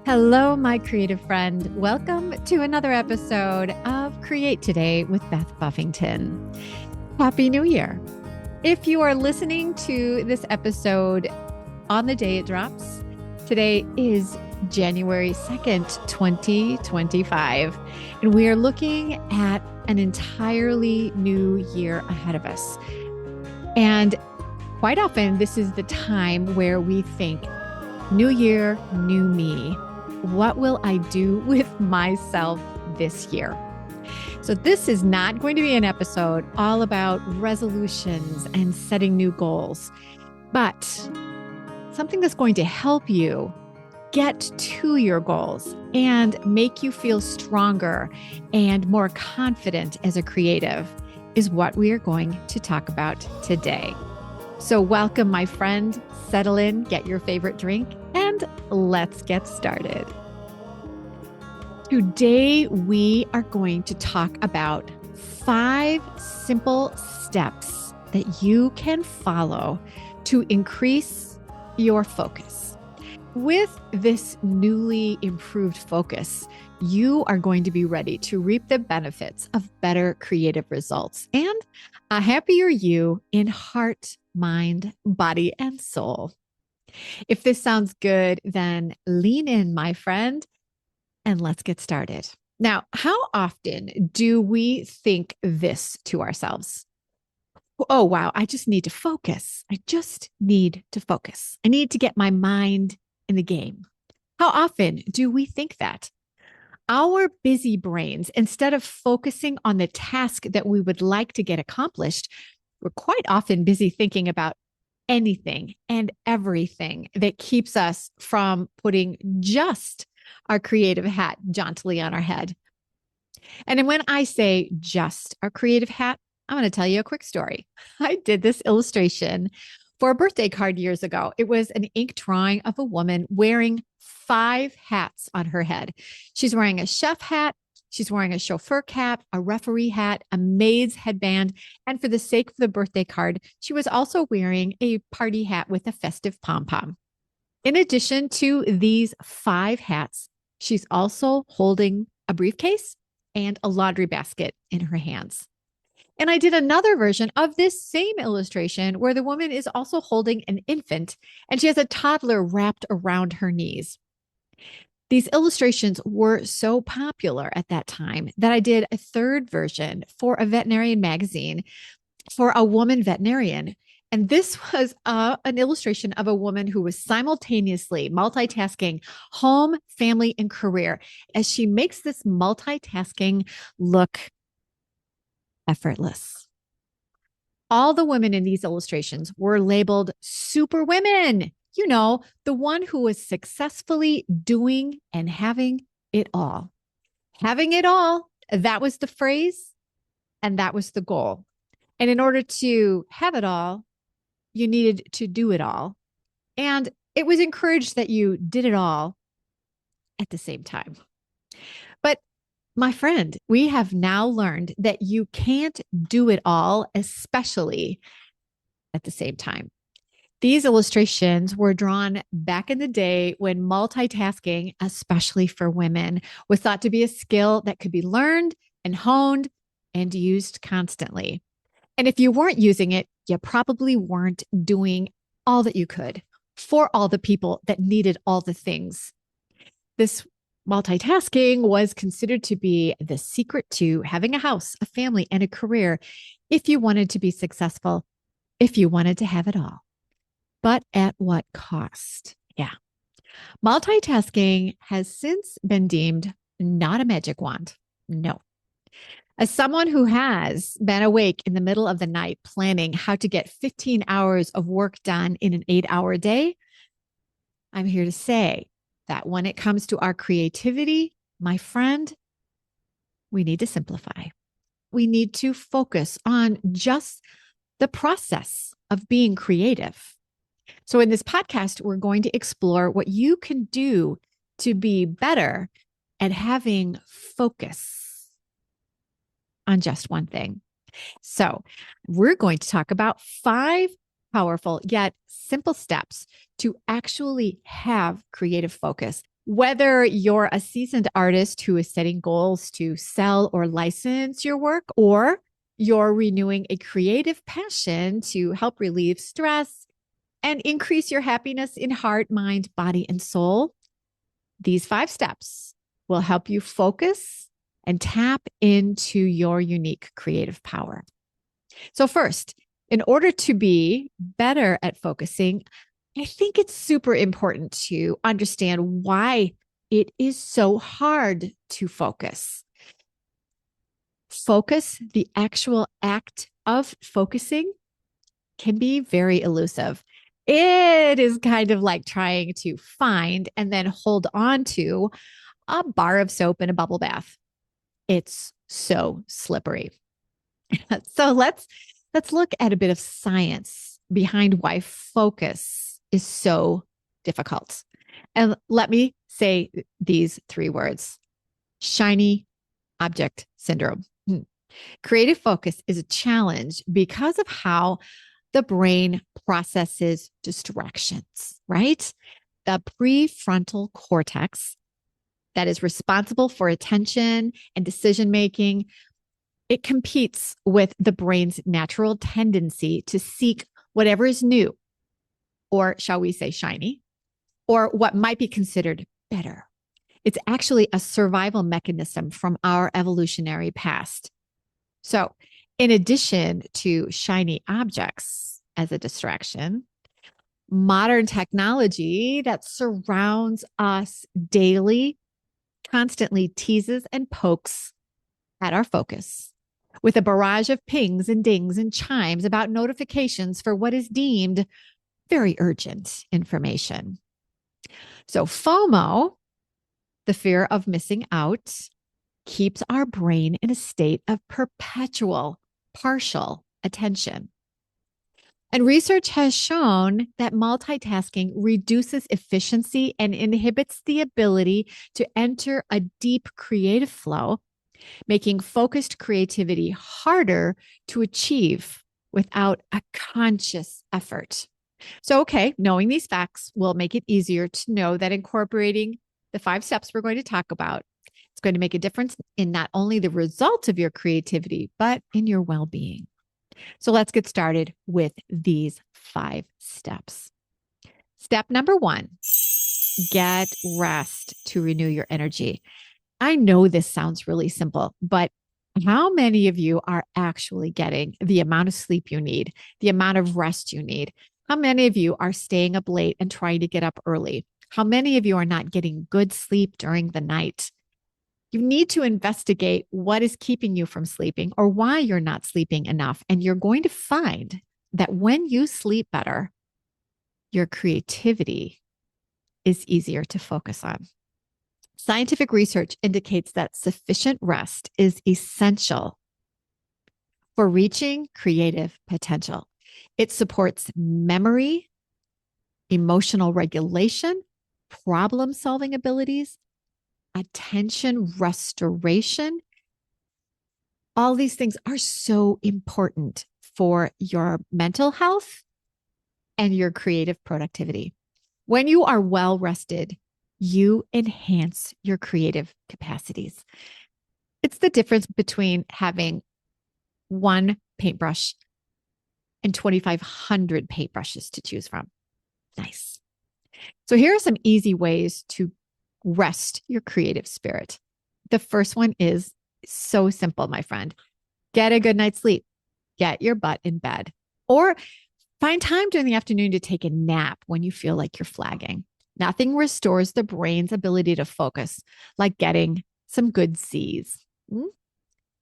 Hello, my creative friend. Welcome to another episode of Create Today with Beth Buffington. Happy New Year. If you are listening to this episode on the day it drops, today is January 2nd, 2025, and we are looking at an entirely new year ahead of us. And quite often, this is the time where we think, new year, new me. What will I do with myself this year? So this is not going to be an episode all about resolutions and setting new goals, but something that's going to help you get to your goals and make you feel stronger and more confident as a creative is what we are going to talk about today. So welcome, my friend. Settle in, get your favorite drink, and let's get started. Today, we are going to talk about 5 simple steps that you can follow to increase your focus. With this newly improved focus, you are going to be ready to reap the benefits of better creative results and a happier you in heart, mind, body, and soul. If this sounds good, then lean in, my friend, and let's get started. Now, how often do we think this to ourselves? Oh, wow, I just need to focus. I just need to focus. I need to get my mind in the game. How often do we think that? Our busy brains, instead of focusing on the task that we would like to get accomplished, we're quite often busy thinking about anything and everything that keeps us from putting just our creative hat jauntily on our head. And then when I say just our creative hat, I'm going to tell you a quick story. I did this illustration for a birthday card years ago. It was an ink drawing of a woman wearing 5 hats on her head. She's wearing a chef hat, she's wearing a chauffeur cap, a referee hat, a maid's headband, and for the sake of the birthday card, she was also wearing a party hat with a festive pom-pom. In addition to these 5 hats, she's also holding a briefcase and a laundry basket in her hands. And I did another version of this same illustration where the woman is also holding an infant and she has a toddler wrapped around her knees. These illustrations were so popular at that time that I did a third version for a veterinarian magazine for a woman veterinarian. And this was an illustration of a woman who was simultaneously multitasking home, family, and career as she makes this multitasking look effortless. All the women in these illustrations were labeled super women. You know, the one who was successfully doing and having it all. Having it all, that was the phrase, and that was the goal. And in order to have it all, you needed to do it all. And it was encouraged that you did it all at the same time. But my friend, we have now learned that you can't do it all, especially at the same time. These illustrations were drawn back in the day when multitasking, especially for women, was thought to be a skill that could be learned and honed and used constantly. And if you weren't using it, you probably weren't doing all that you could for all the people that needed all the things. This multitasking was considered to be the secret to having a house, a family, and a career if you wanted to be successful, if you wanted to have it all. But at what cost? Yeah. Multitasking has since been deemed not a magic wand. No. As someone who has been awake in the middle of the night planning how to get 15 hours of work done in an 8-hour day, I'm here to say that when it comes to our creativity, my friend, we need to simplify. We need to focus on just the process of being creative. So in this podcast, we're going to explore what you can do to be better at having focus on just one thing. So we're going to talk about 5 powerful yet simple steps to actually have creative focus. Whether you're a seasoned artist who is setting goals to sell or license your work, or you're renewing a creative passion to help relieve stress and increase your happiness in heart, mind, body, and soul, these 5 steps will help you focus and tap into your unique creative power. So first, in order to be better at focusing, I think it's super important to understand why it is so hard to focus. Focus, the actual act of focusing, can be very elusive. It is kind of like trying to find and then hold on to a bar of soap in a bubble bath. It's so slippery. So let's look at a bit of science behind why focus is so difficult. And let me say these 3 words: shiny object syndrome. Creative focus is a challenge because of how the brain processes distractions, right? The prefrontal cortex that is responsible for attention and decision making, it competes with the brain's natural tendency to seek whatever is new, or shall we say shiny, or what might be considered better. It's actually a survival mechanism from our evolutionary past. So, in addition to shiny objects as a distraction, modern technology that surrounds us daily constantly teases and pokes at our focus with a barrage of pings and dings and chimes about notifications for what is deemed very urgent information. So FOMO, the fear of missing out, keeps our brain in a state of perpetual partial attention. And research has shown that multitasking reduces efficiency and inhibits the ability to enter a deep creative flow, making focused creativity harder to achieve without a conscious effort. So, okay, knowing these facts will make it easier to know that incorporating the 5 steps we're going to talk about, it's going to make a difference in not only the result of your creativity, but in your well-being. So let's get started with these 5 steps. Step number 1, get rest to renew your energy. I know this sounds really simple, but how many of you are actually getting the amount of sleep you need, the amount of rest you need? How many of you are staying up late and trying to get up early? How many of you are not getting good sleep during the night? You need to investigate what is keeping you from sleeping or why you're not sleeping enough. And you're going to find that when you sleep better, your creativity is easier to focus on. Scientific research indicates that sufficient rest is essential for reaching creative potential. It supports memory, emotional regulation, problem-solving abilities, attention restoration. All these things are so important for your mental health and your creative productivity. When you are well rested, you enhance your creative capacities. It's the difference between having 1 paintbrush and 2,500 paintbrushes to choose from. Nice. So here are some easy ways to rest your creative spirit. The first one is so simple, my friend. Get a good night's sleep. Get your butt in bed. Or find time during the afternoon to take a nap when you feel like you're flagging. Nothing restores the brain's ability to focus like getting some good C's.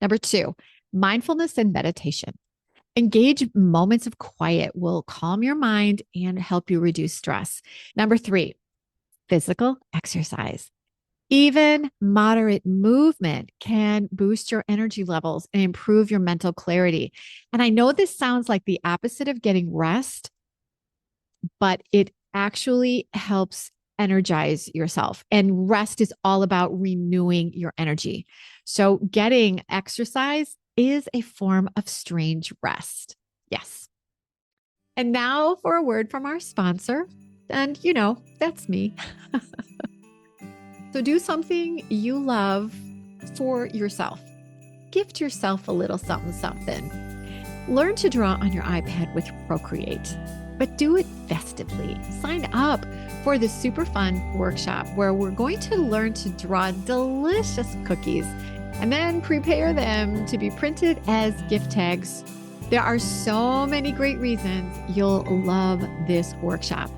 Number 2, mindfulness and meditation. Engage moments of quiet will calm your mind and help you reduce stress. Number 3, physical exercise. Even moderate movement can boost your energy levels and improve your mental clarity. And I know this sounds like the opposite of getting rest, but it actually helps energize yourself. And rest is all about renewing your energy. So getting exercise is a form of strange rest. Yes. And now for a word from our sponsor. And that's me. So do something you love for yourself. Gift yourself a little something, something. Learn to draw on your iPad with Procreate, but do it festively. Sign up for the super fun workshop where we're going to learn to draw delicious cookies and then prepare them to be printed as gift tags. There are so many great reasons you'll love this workshop.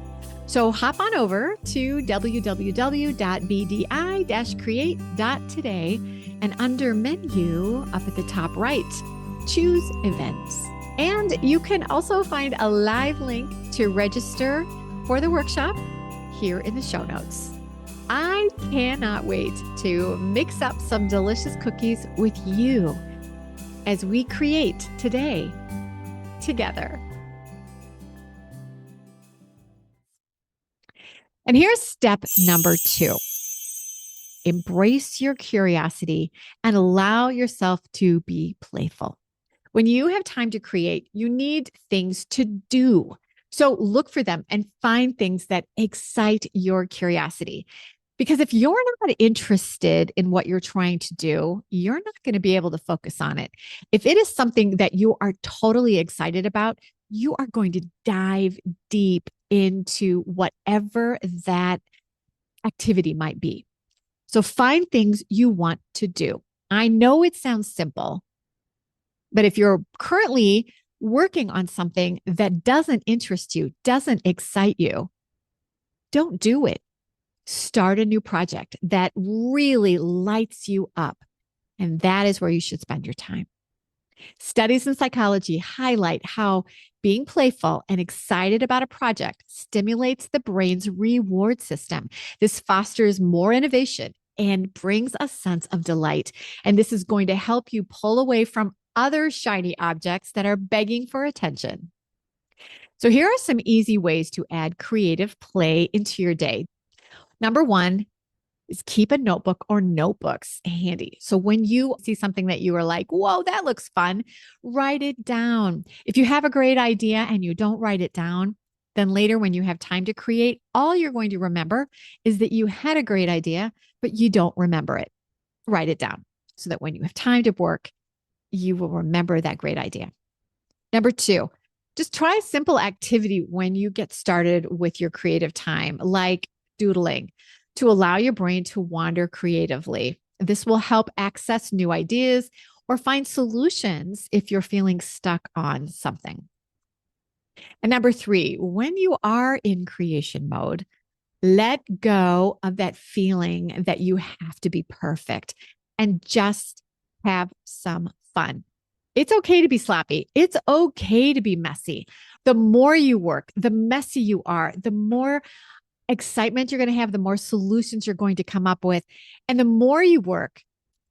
So hop on over to www.bdi-create.today and under menu up at the top right, choose events. And you can also find a live link to register for the workshop here in the show notes. I cannot wait to mix up some delicious cookies with you as we create today together. And here's step number 2. Embrace your curiosity and allow yourself to be playful. When you have time to create, you need things to do. So look for them and find things that excite your curiosity. Because if you're not interested in what you're trying to do, you're not going to be able to focus on it. If it is something that you are totally excited about, you are going to dive deep into whatever that activity might be. So find things you want to do. I know it sounds simple, but if you're currently working on something that doesn't interest you, doesn't excite you, don't do it. Start a new project that really lights you up. And that is where you should spend your time. Studies in psychology highlight how being playful and excited about a project stimulates the brain's reward system. This fosters more innovation and brings a sense of delight. And this is going to help you pull away from other shiny objects that are begging for attention. So here are some easy ways to add creative play into your day. Number 1 is keep a notebook or notebooks handy. So when you see something that you are like, whoa, that looks fun, write it down. If you have a great idea and you don't write it down, then later when you have time to create, all you're going to remember is that you had a great idea, but you don't remember it. Write it down so that when you have time to work, you will remember that great idea. Number 2, just try a simple activity when you get started with your creative time, like doodling, to allow your brain to wander creatively. This will help access new ideas or find solutions if you're feeling stuck on something. And number 3, when you are in creation mode, let go of that feeling that you have to be perfect and just have some fun. It's okay to be sloppy. It's okay to be messy. The more you work, the messy you are, the more excitement you're going to have, the more solutions you're going to come up with. And the more you work,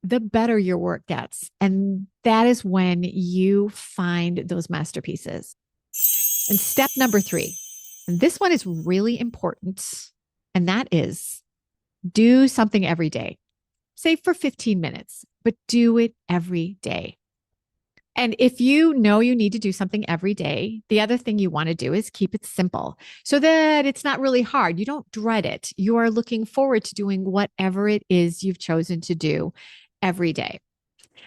the better your work gets. And that is when you find those masterpieces. And step number 3, and this one is really important, and that is do something every day. Say for 15 minutes, but do it every day. And if you know you need to do something every day, the other thing you want to do is keep it simple so that it's not really hard. You don't dread it. You are looking forward to doing whatever it is you've chosen to do every day.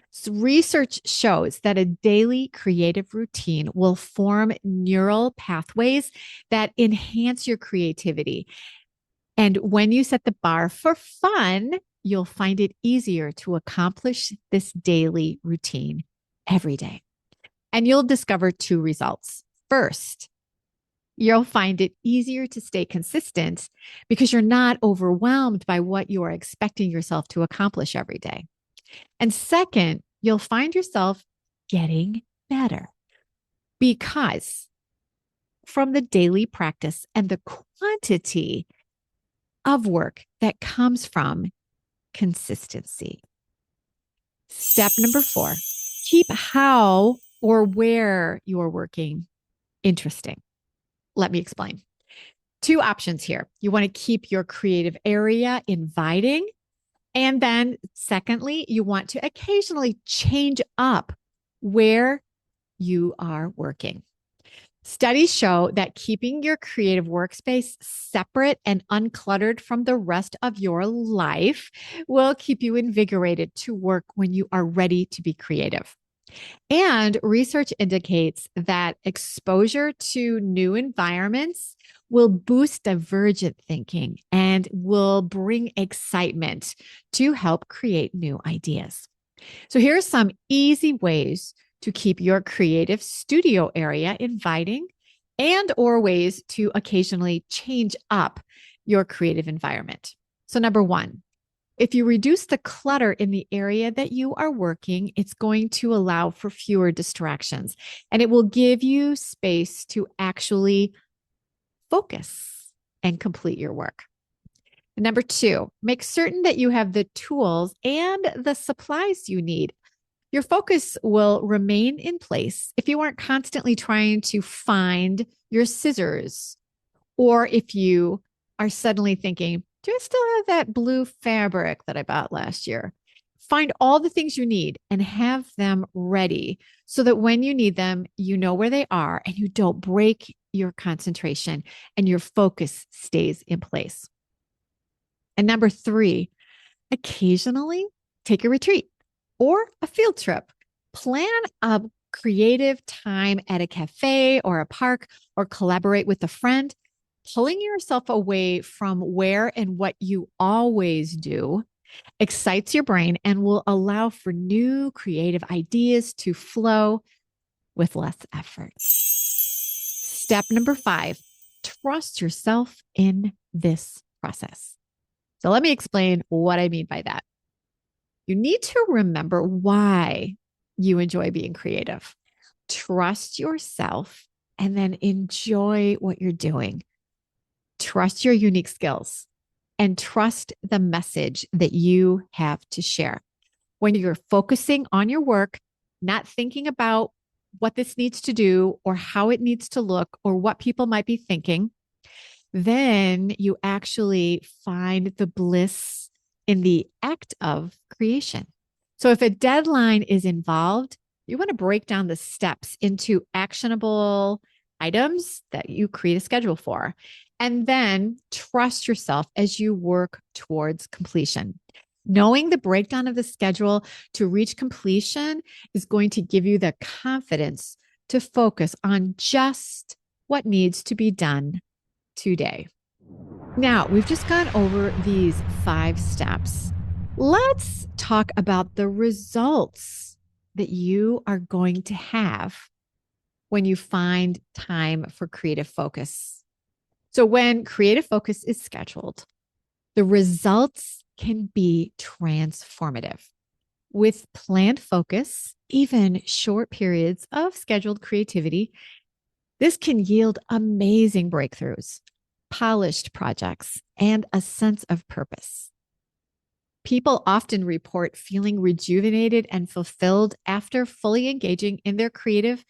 So research shows that a daily creative routine will form neural pathways that enhance your creativity. And when you set the bar for fun, you'll find it easier to accomplish this daily routine every day. And you'll discover 2 results. First, you'll find it easier to stay consistent because you're not overwhelmed by what you are expecting yourself to accomplish every day. And second, you'll find yourself getting better because from the daily practice and the quantity of work that comes from consistency. Step number 4, keep how or where you're working interesting. Let me explain. 2 options here. You want to keep your creative area inviting. And then secondly, you want to occasionally change up where you are working. Studies show that keeping your creative workspace separate and uncluttered from the rest of your life will keep you invigorated to work when you are ready to be creative. And research indicates that exposure to new environments will boost divergent thinking and will bring excitement to help create new ideas. So here are some easy ways to keep your creative studio area inviting and or ways to occasionally change up your creative environment. So number one, if you reduce the clutter in the area that you are working, it's going to allow for fewer distractions and it will give you space to actually focus and complete your work. Number two, make certain that you have the tools and the supplies you need. Your focus will remain in place if you aren't constantly trying to find your scissors, or if you are suddenly thinking, do I still have that blue fabric that I bought last year? Find all the things you need and have them ready so that when you need them, you know where they are and you don't break your concentration and your focus stays in place. And number three, occasionally take a retreat or a field trip. Plan a creative time at a cafe or a park or collaborate with a friend. Pulling yourself away from where and what you always do excites your brain and will allow for new creative ideas to flow with less effort. Step number five, trust yourself in this process. So let me explain what I mean by that. You need to remember why you enjoy being creative. Trust yourself and then enjoy what you're doing. Trust your unique skills and trust the message that you have to share. When you're focusing on your work, not thinking about what this needs to do or how it needs to look or what people might be thinking, then you actually find the bliss in the act of creation. So if a deadline is involved, you want to break down the steps into actionable items that you create a schedule for, and then trust yourself as you work towards completion. Knowing the breakdown of the schedule to reach completion is going to give you the confidence to focus on just what needs to be done today. Now, we've just gone over these 5 steps. Let's talk about the results that you are going to have when you find time for creative focus. So when creative focus is scheduled, the results can be transformative. With planned focus, even short periods of scheduled creativity, this can yield amazing breakthroughs, polished projects, and a sense of purpose. People often report feeling rejuvenated and fulfilled after fully engaging in their creative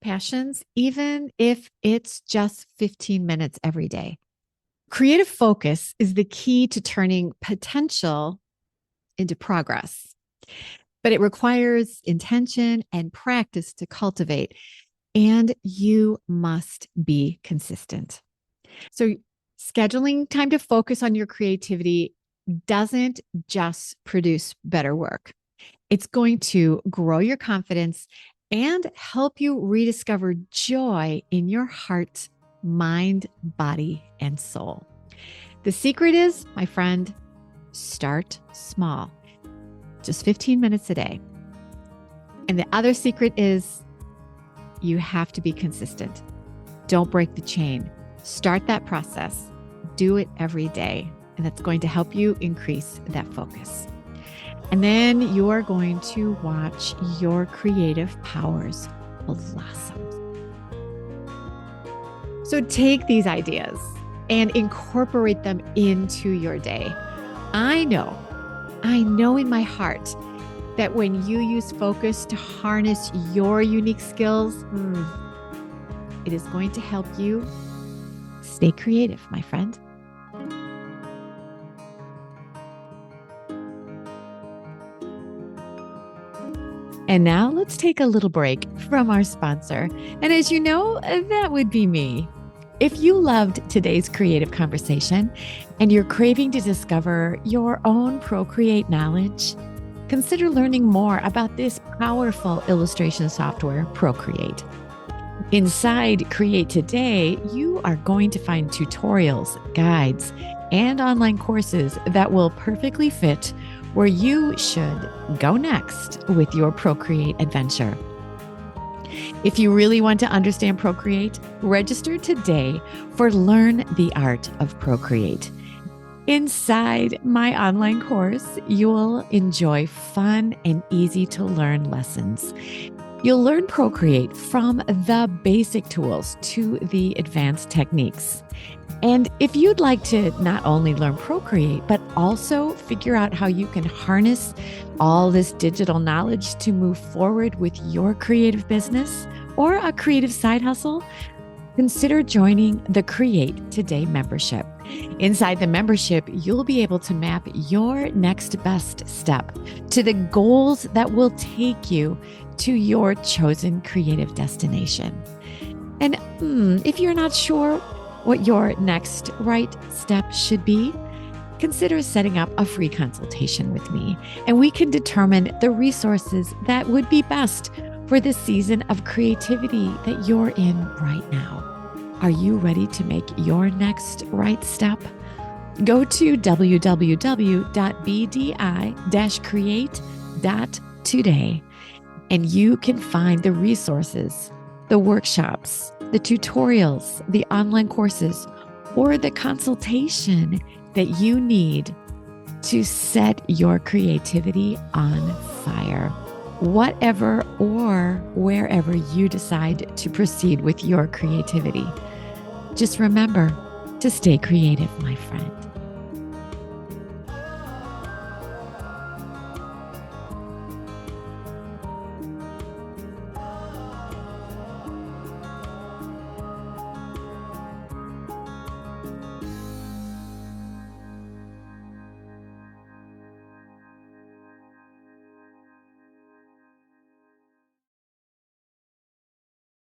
passions, even if it's just 15 minutes every day. Creative focus is the key to turning potential into progress, but it requires intention and practice to cultivate, and you must be consistent. So scheduling time to focus on your creativity doesn't just produce better work. It's going to grow your confidence and help you rediscover joy in your heart, mind, body, and soul. The secret is, my friend, start small, just 15 minutes a day. And the other secret is you have to be consistent. Don't break the chain. Start that process. Do it every day. And that's going to help you increase that focus. And then you are going to watch your creative powers blossom. So take these ideas and incorporate them into your day. I know in my heart that when you use focus to harness your unique skills, it is going to help you stay creative, my friend. And now let's take a little break from our sponsor. And as you know, that would be me. If you loved today's creative conversation and you're craving to discover your own Procreate knowledge, consider learning more about this powerful illustration software, Procreate. Inside Create.today, you are going to find tutorials, guides, and online courses that will perfectly fit where you should go next with your Procreate adventure. If you really want to understand Procreate, register today for Learn the Art of Procreate. Inside my online course, you'll enjoy fun and easy to learn lessons. You'll learn Procreate from the basic tools to the advanced techniques. And if you'd like to not only learn Procreate, but also figure out how you can harness all this digital knowledge to move forward with your creative business or a creative side hustle, consider joining the Create.today membership. Inside the membership, you'll be able to map your next best step to the goals that will take you to your chosen creative destination. And if you're not sure what your next right step should be, consider setting up a free consultation with me, and we can determine the resources that would be best for the season of creativity that you're in right now. Are you ready to make your next right step? Go to www.bdi-create.today and you can find the resources, the workshops, the tutorials, the online courses, or the consultation that you need to set your creativity on fire, whatever or wherever you decide to proceed with your creativity. Just remember to stay creative, my friend.